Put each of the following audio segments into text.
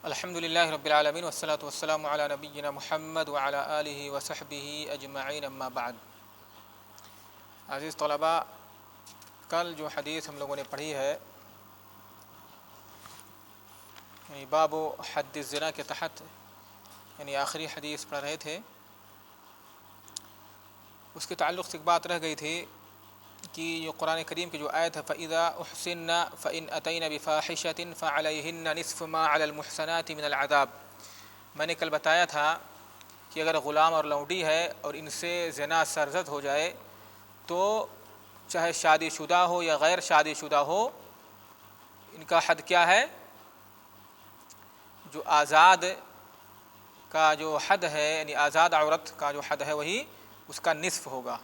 الحمد للہ رب العالمین والصلاة والسلام علی نبینا محمد وعلی آلہ وصحبہ اجمعین اما بعد۔ عزیز طلباء، کل جو حدیث ہم لوگوں نے پڑھی ہے یعنی باب حد الزنا کے تحت یعنی آخری حدیث پڑھ رہے تھے، اس کے تعلق سے ایک بات رہ گئی تھی کہ یہ قرآن کریم کی جو آیت ہے فَإِذَا أُحْصِنَّ فَإِنْ أَتَيْنَ بِفَاحِشَةٍ فَعَلَيْهِنَّ نِصْفُ مَا عَلَى الْمُحْصَنَاتِ مِنَ الْعَذَابِ۔ میں نے کل بتایا تھا کہ اگر غلام اور لونڈی ہے اور ان سے زنا سرزد ہو جائے تو چاہے شادی شدہ ہو یا غیر شادی شدہ ہو، ان کا حد کیا ہے؟ جو آزاد کا جو حد ہے یعنی آزاد عورت کا جو حد ہے وہی اس کا نصف ہوگا،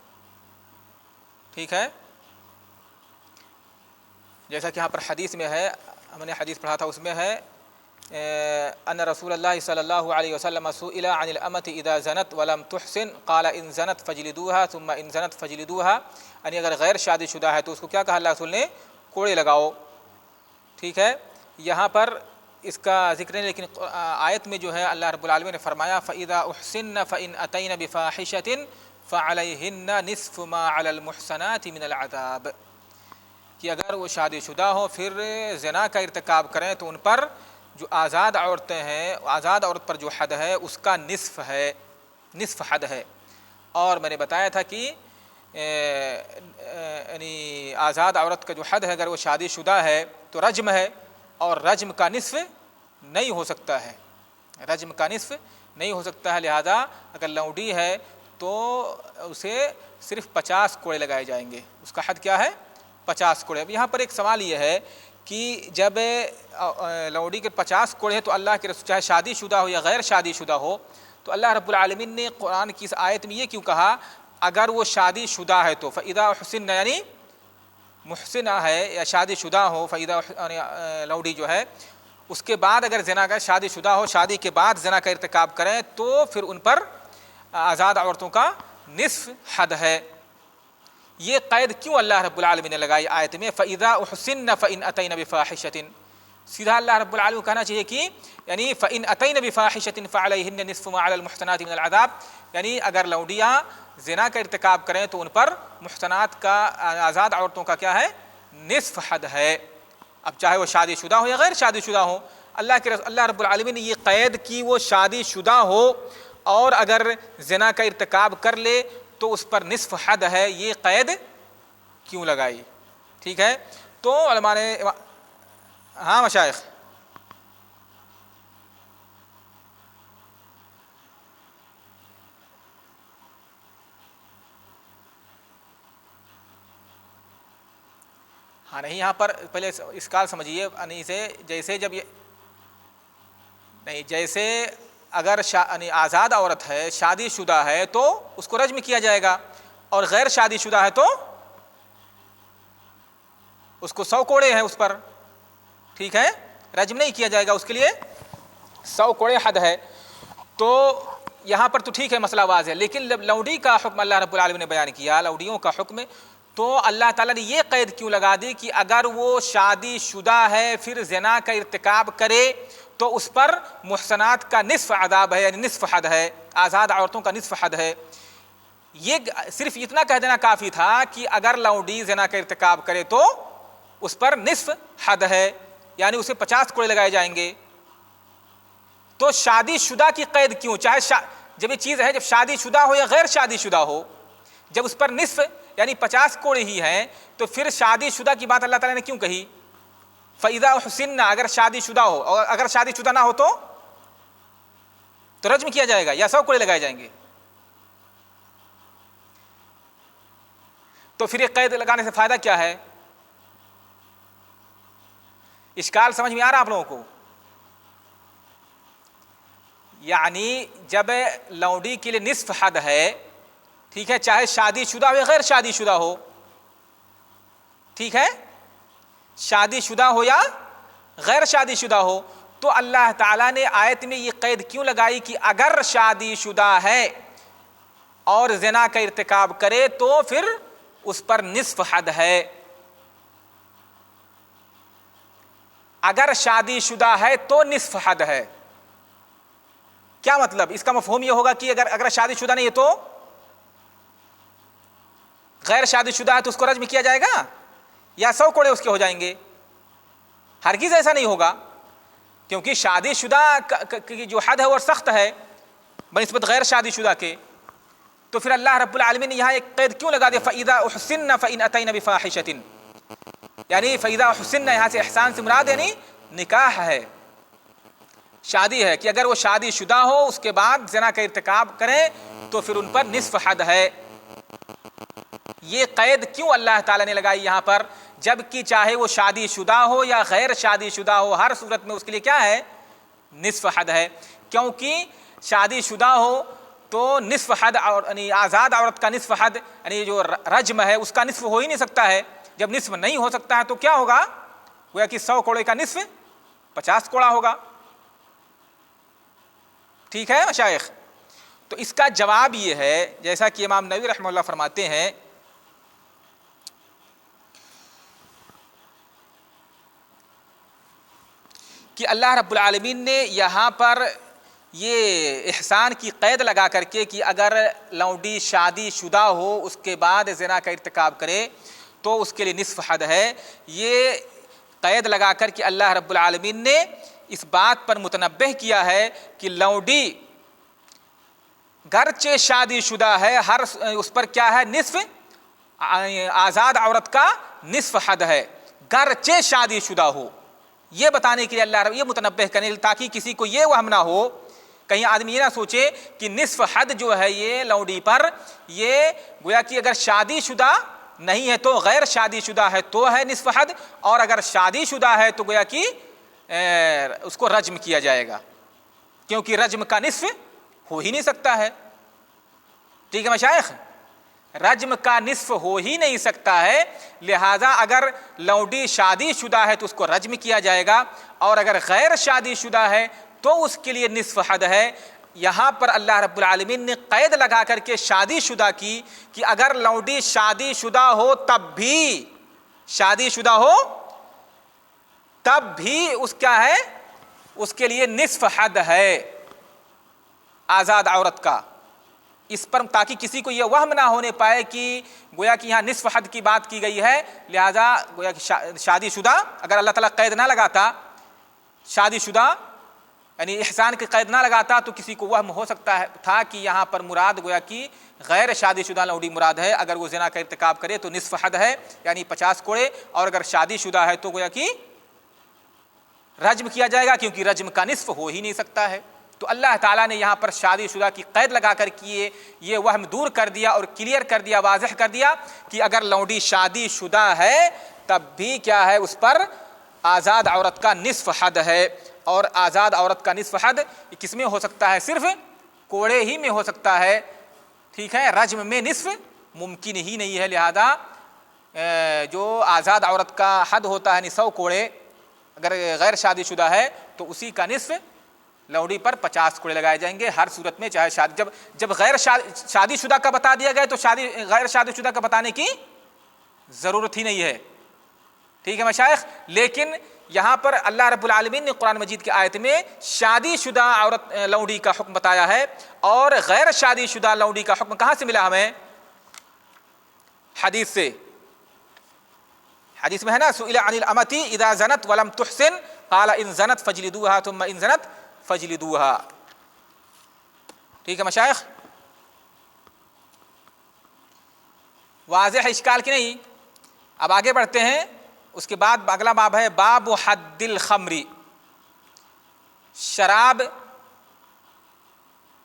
ٹھیک ہے؟ جیسا کہ یہاں پر حدیث میں ہے، ہم نے حدیث پڑھا تھا، اس میں ہے ان رسول اللہ صلی اللہ علیہ وسلم سئل عن الامة اذا زنت ولم تحسن قال ان زنت فجلدوها ثم ان زنت فجلدوها، یعنی اگر غیر شادی شدہ ہے تو اس کو کیا کہا اللہ رسول نے؟ کوڑے لگاؤ، ٹھیک ہے؟ یہاں پر اس کا ذکر نہیں، لیکن آیت میں جو ہے اللہ رب العالمین نے فرمایا فَإِذَا أُحْصِنَّ فَإِنْ أَتَيْنَ بِفَاحِشَةٍ فَعَلَيْهِنَّ نِصْفُ مَا عَلَى الْمُحْصَنَاتِ مِنَ الْعَذَابِ، کہ اگر وہ شادی شدہ ہو پھر زنا کا ارتکاب کریں تو ان پر جو آزاد عورتیں ہیں، آزاد عورت پر جو حد ہے اس کا نصف ہے، نصف حد ہے۔ اور میں نے بتایا تھا کہ یعنی آزاد عورت کا جو حد ہے اگر وہ شادی شدہ ہے تو رجم ہے، اور رجم کا نصف نہیں ہو سکتا ہے، رجم کا نصف نہیں ہو سکتا ہے، لہذا اگر لونڈی ہے تو اسے صرف 50 کوڑے لگائے جائیں گے، اس کا حد کیا ہے؟ 50 کوڑے۔ اب یہاں پر ایک سوال یہ ہے کہ جب لونڈی کے 50 کوڑے ہیں تو اللہ کے رسول چاہے شادی شدہ ہو یا غیر شادی شدہ ہو، تو اللہ رب العالمین نے قرآن کی اس آیت میں یہ کیوں کہا اگر وہ شادی شدہ ہے تو فَإِذَا أُحْصِنَّ، یعنی محسنہ ہے یا شادی شدہ ہو، فَإِذَا لونڈی جو ہے اس کے بعد اگر زنا کا شادی شدہ ہو، شادی کے بعد زنا کا ارتکاب کریں تو پھر ان پر آزاد عورتوں کا نصف حد ہے۔ یہ قید کیوں اللہ رب العالمین نے لگائی آیت میں فَإِذَا أُحْصِنَّ فَإِنْ أَتَيْنَ بِفَاحِشَةٍ؟ سیدھا اللہ رب العالمین کو کہنا چاہیے کہ یعنی فَإِنْ أَتَيْنَ بِفَاحِشَةٍ فَعَلَيْهِنَّ نِصْفُ مَا عَلَى الْمُحْصَنَاتِ مِنَ الْعَذَابِ، یعنی اگر لونڈیاں زنا کا ارتکاب کریں تو ان پر محصنات کا آزاد عورتوں کا کیا ہے؟ نصف حد ہے۔ اب چاہے وہ شادی شدہ ہو یا غیر شادی شدہ ہو، اللہ رب العالمین نے یہ قید کی وہ شادی شدہ ہو اور اگر زنا کا ارتکاب کر لے تو اس پر نصف حد ہے، یہ قید کیوں لگائی؟ ٹھیک ہے؟ تو علماء نے ہاں مشائخ ہاں نہیں، یہاں پر پہلے اس کا سمجھیے یعنی سے جیسے جب یہ نہیں، جیسے اگر یعنی آزاد عورت ہے شادی شدہ ہے تو اس کو رجم کیا جائے گا، اور غیر شادی شدہ ہے تو اس کو 100 کوڑے ہیں اس پر، ٹھیک ہے؟ رجم نہیں کیا جائے گا، اس کے لیے 100 کوڑے حد ہے۔ تو یہاں پر تو ٹھیک ہے، مسئلہ واضح ہے، لیکن جب لونڈی کا حکم اللہ رب العالمین نے بیان کیا، لونڈیوں کا حکم، تو اللہ تعالیٰ نے یہ قید کیوں لگا دی کہ اگر وہ شادی شدہ ہے پھر زنا کا ارتکاب کرے تو اس پر محصنات کا نصف عذاب ہے، یعنی نصف حد ہے، آزاد عورتوں کا نصف حد ہے۔ یہ صرف اتنا کہہ دینا کافی تھا کہ اگر لونڈی زنا کا ارتکاب کرے تو اس پر نصف حد ہے، یعنی اسے 50 کوڑے لگائے جائیں گے۔ تو شادی شدہ کی قید کیوں؟ چاہے جب یہ چیز ہے جب شادی شدہ ہو یا غیر شادی شدہ ہو، جب اس پر نصف یعنی 50 کوڑے ہی ہیں تو پھر شادی شدہ کی بات اللہ تعالیٰ نے کیوں کہی؟ فَإِذَا أُحْصِنَّ، اگر شادی شدہ ہو، اور اگر شادی شدہ نہ ہو تو رجم کیا جائے گا یا 100 کوڑے لگائے جائیں گے۔ تو پھر یہ قید لگانے سے فائدہ کیا ہے؟ اشکال سمجھ میں آ رہا آپ لوگوں کو؟ یعنی جب لونڈی کے لیے نصف حد ہے، ٹھیک ہے، چاہے شادی شدہ ہو یا غیر شادی شدہ ہو، ٹھیک ہے، شادی شدہ ہو یا غیر شادی شدہ ہو، تو اللہ تعالیٰ نے آیت میں یہ قید کیوں لگائی کہ اگر شادی شدہ ہے اور زنا کا ارتکاب کرے تو پھر اس پر نصف حد ہے۔ اگر شادی شدہ ہے تو نصف حد ہے. کیا مطلب؟ اس کا مفہوم یہ ہوگا کہ اگر شادی شدہ نہیں ہے تو غیر شادی شدہ ہے تو اس کو رجم کیا جائے گا یا 100 کوڑے اس کے ہو جائیں گے؟ ہرگز ایسا نہیں ہوگا، کیونکہ شادی شدہ کی جو حد ہے وہ سخت ہے بنسبت غیر شادی شدہ کے. تو پھر اللہ رب العالمین نے یہاں ایک قید کیوں لگا دیا؟ فَإِذَا أُحْسِنَّ فَإِنْ أَتَيْنَ بِفَاحِشَةٍ، یعنی فَإِذَا أُحْسِنَّ یہاں سے احسان سے مراد یعنی نکاح ہے، شادی ہے، کہ اگر وہ شادی شدہ ہو اس کے بعد زنا کا ارتکاب کریں تو پھر ان پر نصف حد ہے. یہ قید کیوں اللہ تعالیٰ نے لگائی یہاں پر؟ جبکہ چاہے وہ شادی شدہ ہو یا غیر شادی شدہ ہو، ہر صورت میں اس کے لیے کیا ہے؟ نصف حد ہے. کیونکہ شادی شدہ ہو تو نصف حد، یعنی آزاد عورت کا نصف حد یعنی جو رجم ہے اس کا نصف ہو ہی نہیں سکتا ہے. جب نصف نہیں ہو سکتا ہے تو کیا ہوگا؟ گویا کہ 100 کوڑے کا نصف 50 کوڑا ہوگا. ٹھیک ہے مشائخ؟ تو اس کا جواب یہ ہے، جیسا کہ امام نووی رحمہ اللہ فرماتے ہیں کہ اللہ رب العالمین نے یہاں پر یہ احسان کی قید لگا کر کے کہ اگر لونڈی شادی شدہ ہو اس کے بعد زنا کا ارتکاب کرے تو اس کے لیے نصف حد ہے، یہ قید لگا کر کے اللہ رب العالمین نے اس بات پر متنبہ کیا ہے کہ لونڈی گرچہ شادی شدہ ہے ہر اس پر کیا ہے؟ نصف، آزاد عورت کا نصف حد ہے گرچہ شادی شدہ ہو. یہ بتانے کے لیے اللہ رب یہ متنبہ کرنے تاکہ کسی کو یہ وہم نہ ہو، کہیں آدمی یہ نہ سوچے کہ نصف حد جو ہے یہ لونڈی پر، یہ گویا کہ اگر شادی شدہ نہیں ہے تو غیر شادی شدہ ہے تو ہے نصف حد، اور اگر شادی شدہ ہے تو گویا کہ اس کو رجم کیا جائے گا، کیونکہ رجم کا نصف ہو ہی نہیں سکتا ہے. ٹھیک ہے مشائخ؟ رجم کا نصف ہو ہی نہیں سکتا ہے، لہذا اگر لونڈی شادی شدہ ہے تو اس کو رجم کیا جائے گا، اور اگر غیر شادی شدہ ہے تو اس کے لیے نصف حد ہے. یہاں پر اللہ رب العالمین نے قید لگا کر کے شادی شدہ کی کہ اگر لونڈی شادی شدہ ہو تب بھی، شادی شدہ ہو تب بھی اس کیا ہے؟ اس کے لیے نصف حد ہے آزاد عورت کا. اس پر تاکہ کسی کو یہ وہم نہ ہونے پائے کہ گویا کہ یہاں نصف حد کی بات کی گئی ہے، لہذا گویا کہ شادی شدہ اگر اللہ تعالیٰ قید نہ لگاتا، شادی شدہ یعنی احسان کی قید نہ لگاتا تو کسی کو وہم ہو سکتا ہے تھا کہ یہاں پر مراد گویا کہ غیر شادی شدہ لونڈی مراد ہے، اگر وہ زنا کا ارتکاب کرے تو نصف حد ہے یعنی 50 کوڑے، اور اگر شادی شدہ ہے تو گویا کہ رجم کیا جائے گا، کیونکہ رجم کا نصف ہو ہی نہیں سکتا ہے. تو اللہ تعالیٰ نے یہاں پر شادی شدہ کی قید لگا کر کیے یہ وہم دور کر دیا اور کلیئر کر دیا، واضح کر دیا کہ اگر لونڈی شادی شدہ ہے تب بھی کیا ہے؟ اس پر آزاد عورت کا نصف حد ہے. اور آزاد عورت کا نصف حد کس میں ہو سکتا ہے؟ صرف کوڑے ہی میں ہو سکتا ہے. ٹھیک ہے؟ رجم میں نصف ممکن ہی نہیں ہے، لہذا جو آزاد عورت کا حد ہوتا ہے 100 کوڑے، اگر غیر شادی شدہ ہے تو اسی کا نصف لونڈی پر 50 کوڑے لگائے جائیں گے ہر صورت میں، چاہے شادی جب غیر شادی شدہ کا بتا دیا گیا تو غیر شادی شدہ کا بتانے کی ضرورت ہی نہیں ہے. ٹھیک ہے مشائخ؟ لیکن یہاں پر اللہ رب العالمین نے قرآن مجید کی آیت میں شادی شدہ عورت لونڈی کا حکم بتایا ہے، اور غیر شادی شدہ لونڈی کا حکم کہاں سے ملا ہمیں؟ حدیث سے. حدیث میں ہے نا، سئل عن الامۃ اذا زنت ولم تحسن قال ان زنت فجلدوها ثم ان زنت فجلدوها. ٹھیک ہے مشائخ؟ واضح اشکال کی نہیں؟ اب آگے بڑھتے ہیں. اس کے بعد اگلا باب ہے باب حد الخمر، شراب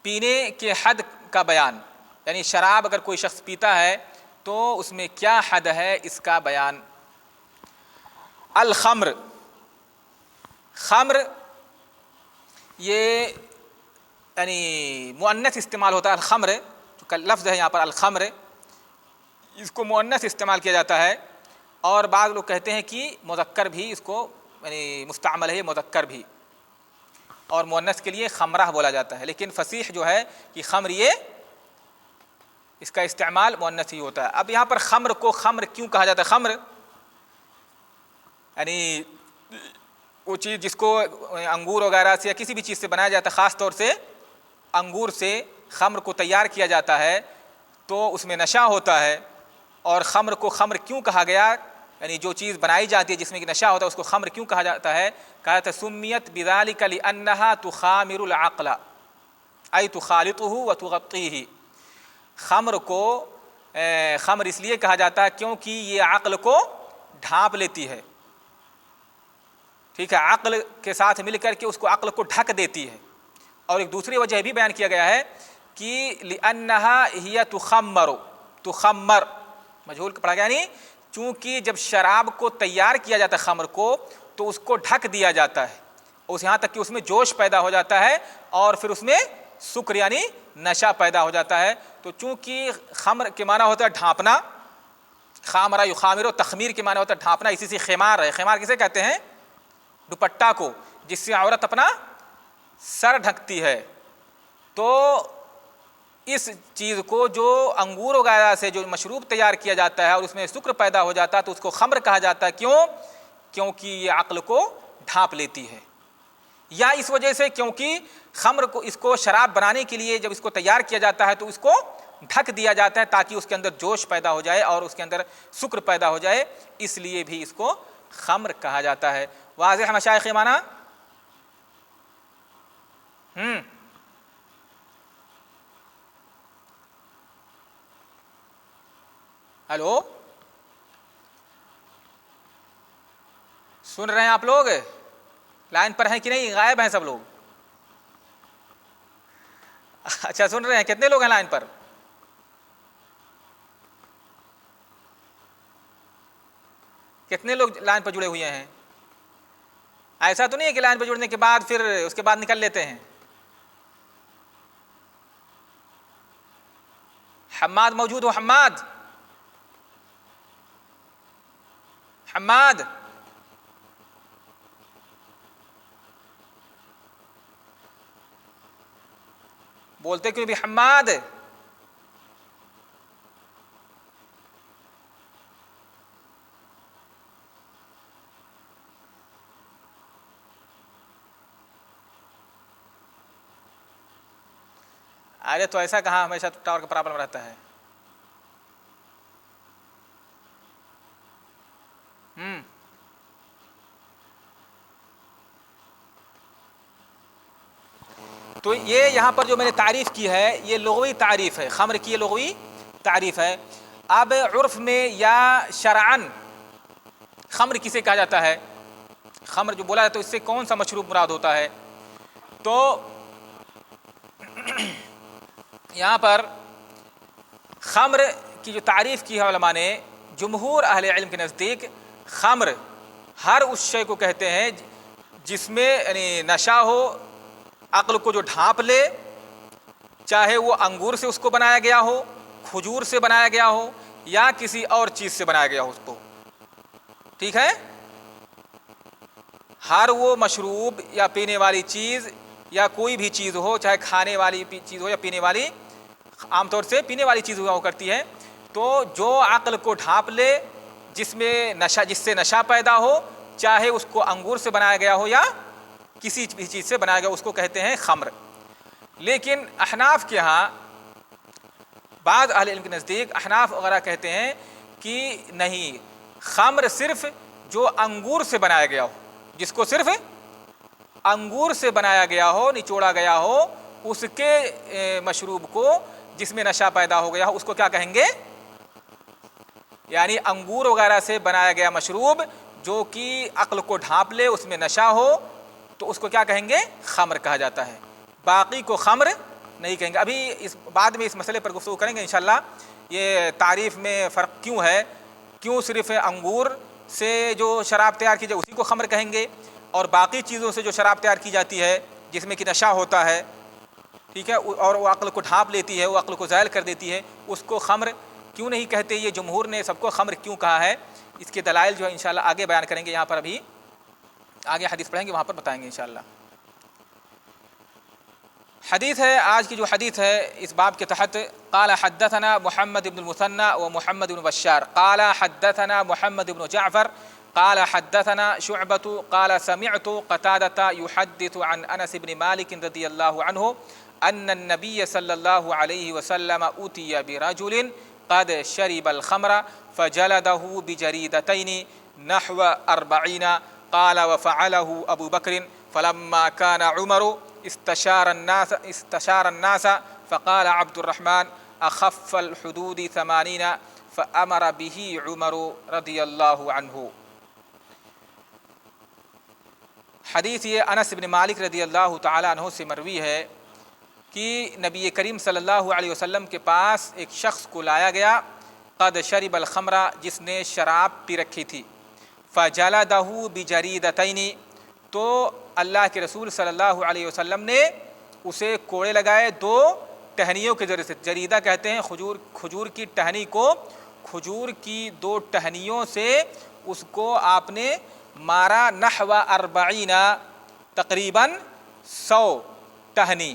پینے کے حد کا بیان، یعنی شراب اگر کوئی شخص پیتا ہے تو اس میں کیا حد ہے اس کا بیان. الخمر، خمر یہ یعنی مؤنث استعمال ہوتا ہے. الخمر جو لفظ ہے یہاں پر الخمر، اس کو مؤنث استعمال کیا جاتا ہے، اور بعض لوگ کہتے ہیں کہ مذکر بھی اس کو یعنی مستعمل ہے مذکر بھی، اور مؤنث کے لیے خمرہ بولا جاتا ہے. لیکن فصیح جو ہے کہ خمر یہ اس کا استعمال مؤنث ہی ہوتا ہے. اب یہاں پر خمر کو خمر کیوں کہا جاتا ہے؟ خمر یعنی وہ چیز جس کو انگور وغیرہ سے یا کسی بھی چیز سے بنایا جاتا ہے، خاص طور سے انگور سے خمر کو تیار کیا جاتا ہے تو اس میں نشہ ہوتا ہے. اور خمر کو خمر کیوں کہا گیا، یعنی جو چیز بنائی جاتی ہے جس میں کہ نشہ ہوتا ہے اس کو خمر کیوں کہا جاتا ہے؟ کہا جاتا ہے سمیت بذالک لانھا تخامر العقل ای تخالطہ وتغطیہ. خمر کو خمر اس لیے کہا جاتا ہے کیونکہ یہ عقل کو ڈھانپ لیتی ہے. ٹھیک ہے، عقل کے ساتھ مل کر کے اس کو عقل کو ڈھک دیتی ہے. اور ایک دوسری وجہ بھی بیان کیا گیا ہے کہ لانھا ہی تخمر مجہول پڑھا گیا، یعنی چونکہ جب شراب کو تیار کیا جاتا ہے خمر کو تو اس کو ڈھک دیا جاتا ہے اس یہاں تک کہ اس میں جوش پیدا ہو جاتا ہے اور پھر اس میں سکر یعنی نشہ پیدا ہو جاتا ہے. تو چونکہ خمر کے معنی ہوتا ہے ڈھانپنا، خامرہ یخامر، تخمیر کے معنی ہوتا ہے ڈھانپنا، اسی سے خمار ہے. خمار کسے کہتے ہیں؟ دوپٹہ کو، جس سے عورت اپنا سر ڈھکتی ہے. تو اس چیز کو جو انگور وغیرہ سے جو مشروب تیار کیا جاتا ہے اور اس میں سکر پیدا ہو جاتا ہے تو اس کو خمر کہا جاتا ہے. کیوں؟ کیونکہ یہ عقل کو ڈھانپ لیتی ہے. یا اس وجہ سے کیونکہ خمر کو اس کو شراب بنانے کے لیے جب اس کو تیار کیا جاتا ہے تو اس کو ڈھک دیا جاتا ہے تاکہ اس کے اندر جوش پیدا ہو جائے اور اس کے اندر سکر پیدا ہو جائے، اس لیے بھی اس کو خمر کہا جاتا ہے. واضح مشائخ معنی؟ ہلو، سن رہے ہیں آپ لوگ؟ لائن پر ہیں کہ نہیں؟ غائب ہیں سب لوگ؟ اچھا سن رہے ہیں. کتنے لوگ ہیں لائن پر؟ کتنے لوگ لائن پر جڑے ہوئے ہیں؟ ایسا تو نہیں ہے کہ لائن پر جڑنے کے بعد پھر اس کے بعد نکل لیتے ہیں. حماد موجود ہو؟ حماد بولتے کیوں بھی حماد؟ ارے تو ایسا کہاں ہمیشہ ٹاور کا پرابلم رہتا ہے. تو یہ یہاں پر جو میں نے تعریف کی ہے یہ لغوی تعریف ہے، خمر کی یہ لغوی تعریف ہے. اب عرف میں یا شرعاً خمر کسے کہا جاتا ہے؟ خمر جو بولا جاتا ہے اس سے کون سا مشروب مراد ہوتا ہے؟ تو یہاں پر خمر کی جو تعریف کی ہے علماء نے، جمہور اہل علم کے نزدیک خمر ہر اس شے کو کہتے ہیں جس میں یعنی نشہ ہو، عقل کو جو ڈھانپ لے، چاہے وہ انگور سے اس کو بنایا گیا ہو، کھجور سے بنایا گیا ہو یا کسی اور چیز سے بنایا گیا ہو اس کو. ٹھیک ہے، ہر وہ مشروب یا پینے والی چیز یا کوئی بھی چیز ہو، چاہے کھانے والی چیز ہو یا پینے والی، عام طور سے پینے والی چیز ہوا کرتی ہے، تو جو عقل کو ڈھانپ لے، جس میں نشہ، جس سے نشہ پیدا ہو، چاہے اس کو انگور سے بنایا گیا ہو یا کسی بھی چیز سے بنایا گیا، اس کو کہتے ہیں خمر. لیکن احناف کے ہاں، بعض اہل علم کے نزدیک احناف وغیرہ کہتے ہیں کہ نہیں، خمر صرف جو انگور سے بنایا گیا ہو، جس کو صرف انگور سے بنایا گیا ہو، نچوڑا گیا ہو، اس کے مشروب کو جس میں نشہ پیدا ہو گیا ہو اس کو کیا کہیں گے؟ یعنی انگور وغیرہ سے بنایا گیا مشروب جو کہ عقل کو ڈھانپ لے، اس میں نشہ ہو، تو اس کو کیا کہیں گے؟ خمر کہا جاتا ہے. باقی کو خمر نہیں کہیں گے. ابھی اس بعد میں اس مسئلے پر گفتگو کریں گے انشاءاللہ. یہ تعریف میں فرق کیوں ہے، کیوں صرف انگور سے جو شراب تیار کی جائے اسی کو خمر کہیں گے اور باقی چیزوں سے جو شراب تیار کی جاتی ہے جس میں کہ نشہ ہوتا ہے، ٹھیک ہے، اور وہ عقل کو ڈھانپ لیتی ہے، وہ عقل کو زائل کر دیتی ہے، اس کو خمر کیوں نہیں کہتے؟ یہ جمہور نے سب کو خمر کیوں کہا ہے، اس کے دلائل جو ہے انشاءاللہ آگے بیان کریں گے. یہاں پر ابھی آگے حدیث پڑھیں گے، وہاں پر بتائیں گے انشاءاللہ. حدیث ہے، آج کی جو حدیث ہے اس باب کے تحت، قال حدثنا محمد بن المثنى و محمد بن بشار قال حدثنا محمد بن جعفر قال حدثنا شعبة قال سمعت قتادة يحدث عن أنس بن مالك رضي الله عنه أن النبي صلى الله عليه وسلم أتي برجل قد شرب الخمر فجلده بجريدتين نحو 40 قال وفعله أبو بكر فلما كان عمر استشار الناس فقال عبد الرحمن أخف الحدود 80 فأمر به عمر رضی اللہ عنہ. حدیث یہ انس بن مالک رضی اللہ تعالیٰ عنہ سے مروی ہے کہ نبی کریم صلی اللہ علیہ وسلم کے پاس ایک شخص کو لایا گیا قد شرب الخمر جس نے شراب پی رکھی تھی. فجلدہ بجریدتین تو اللہ کے رسول صلی اللہ علیہ وسلم نے اسے کوڑے لگائے دو ٹہنیوں کے ذریعے سے. جریدہ کہتے ہیں کھجور کی ٹہنی کو, کھجور کی دو ٹہنیوں سے اس کو آپ نے مارا نحو 40 تقریباً 100 ٹہنی.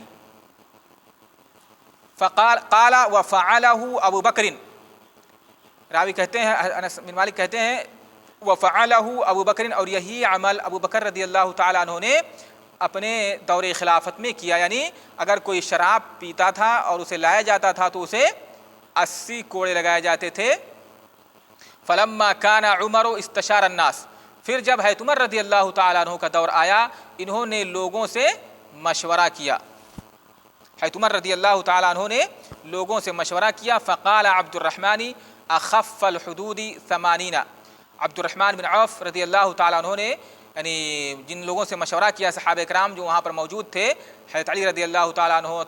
قال وفعله ابو بکر, راوی کہتے ہیں انس بن مالک کہتے ہیں وفعله ابو بکر, اور یہی عمل ابو بکر رضی اللہ تعالیٰ عنہ نے اپنے دور خلافت میں کیا. یعنی اگر کوئی شراب پیتا تھا اور اسے لایا جاتا تھا تو اسے 80 کوڑے لگائے جاتے تھے. فلما کان عمر استشار الناس, پھر جب حضرت عمر رضی اللہ تعالیٰ عنہ کا دور آیا انہوں نے لوگوں سے مشورہ کیا. حضرت عمر رضی اللہ تعالیٰ عنہ نے لوگوں سے مشورہ کیا. فقال عبد الرحمن اخف الحدود 80, عبد الرحمن بن عوف رضی اللہ تعالیٰ عنہ نے یعنی جن لوگوں سے مشورہ کیا صحابہ کرام جو وہاں پر موجود تھے, حضرت علی رضی اللہ تعالیٰ عنہ,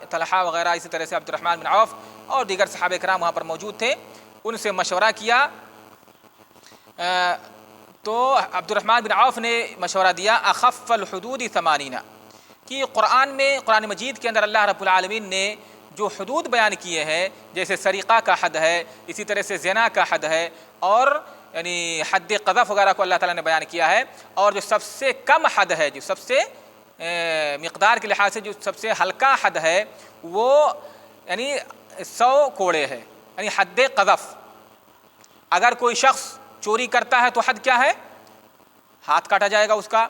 طلحہ وغیرہ, اسی طرح سے عبد الرحمن بن عوف اور دیگر صحابہ کرام وہاں پر موجود تھے, ان سے مشورہ کیا. تو عبد الرحمن بن عوف نے مشورہ دیا اخف الحدود 80 کہ قرآن مجید کے اندر اللہ رب العالمین نے جو حدود بیان کیے ہیں جیسے سریقہ کا حد ہے, اسی طرح سے زنا کا حد ہے, اور یعنی حد قذف وغیرہ کو اللہ تعالیٰ نے بیان کیا ہے, اور جو سب سے کم حد ہے, جو سب سے مقدار کے لحاظ سے جو سب سے ہلکا حد ہے وہ یعنی 100 کوڑے ہے, یعنی حد قذف. اگر کوئی شخص چوری کرتا ہے تو حد کیا ہے, ہاتھ کاٹا جائے گا اس کا.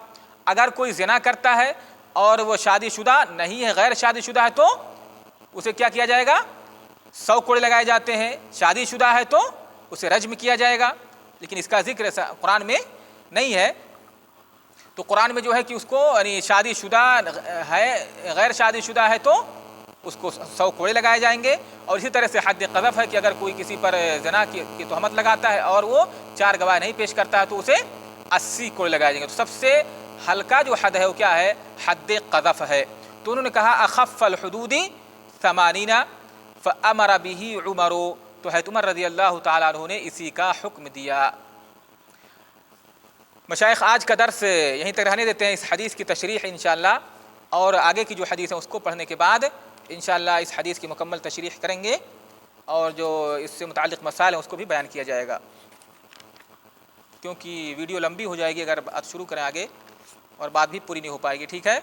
اگر کوئی زنا کرتا ہے اور وہ شادی شدہ نہیں ہے, غیر شادی شدہ ہے, تو اسے کیا کیا جائے گا, 100 کوڑے لگائے جاتے ہیں. شادی شدہ ہے تو اسے رجم کیا جائے گا, لیکن اس کا ذکر قرآن میں نہیں ہے. تو قرآن میں جو ہے کہ اس کو یعنی شادی شدہ ہے, غیر شادی شدہ ہے تو اس کو 100 کوڑے لگائے جائیں گے. اور اسی طرح سے حد قذف ہے کہ اگر کوئی کسی پر زنا کی تہمت لگاتا ہے اور وہ 4 گواہ نہیں پیش کرتا ہے تو اسے 80 کوڑے لگائے جائیں گے. تو سب سے ہلکا جو حد ہے وہ کیا ہے, حد قذف ہے. تو انہوں نے کہا اخف الحدود 80 فامر به عمر, تو حضرت عمر رضی اللہ تعالیٰ عنہ نے اسی کا حکم دیا. مشائخ آج کا درس یہیں تک رہنے دیتے ہیں, اس حدیث کی تشریح انشاءاللہ اور آگے کی جو حدیث ہیں اس کو پڑھنے کے بعد انشاءاللہ اس حدیث کی مکمل تشریح کریں گے, اور جو اس سے متعلق مسائل ہیں اس کو بھی بیان کیا جائے گا, کیونکہ ویڈیو لمبی ہو جائے گی اگر بات شروع کریں آگے اور بات بھی پوری نہیں ہو پائے گی. ٹھیک ہے.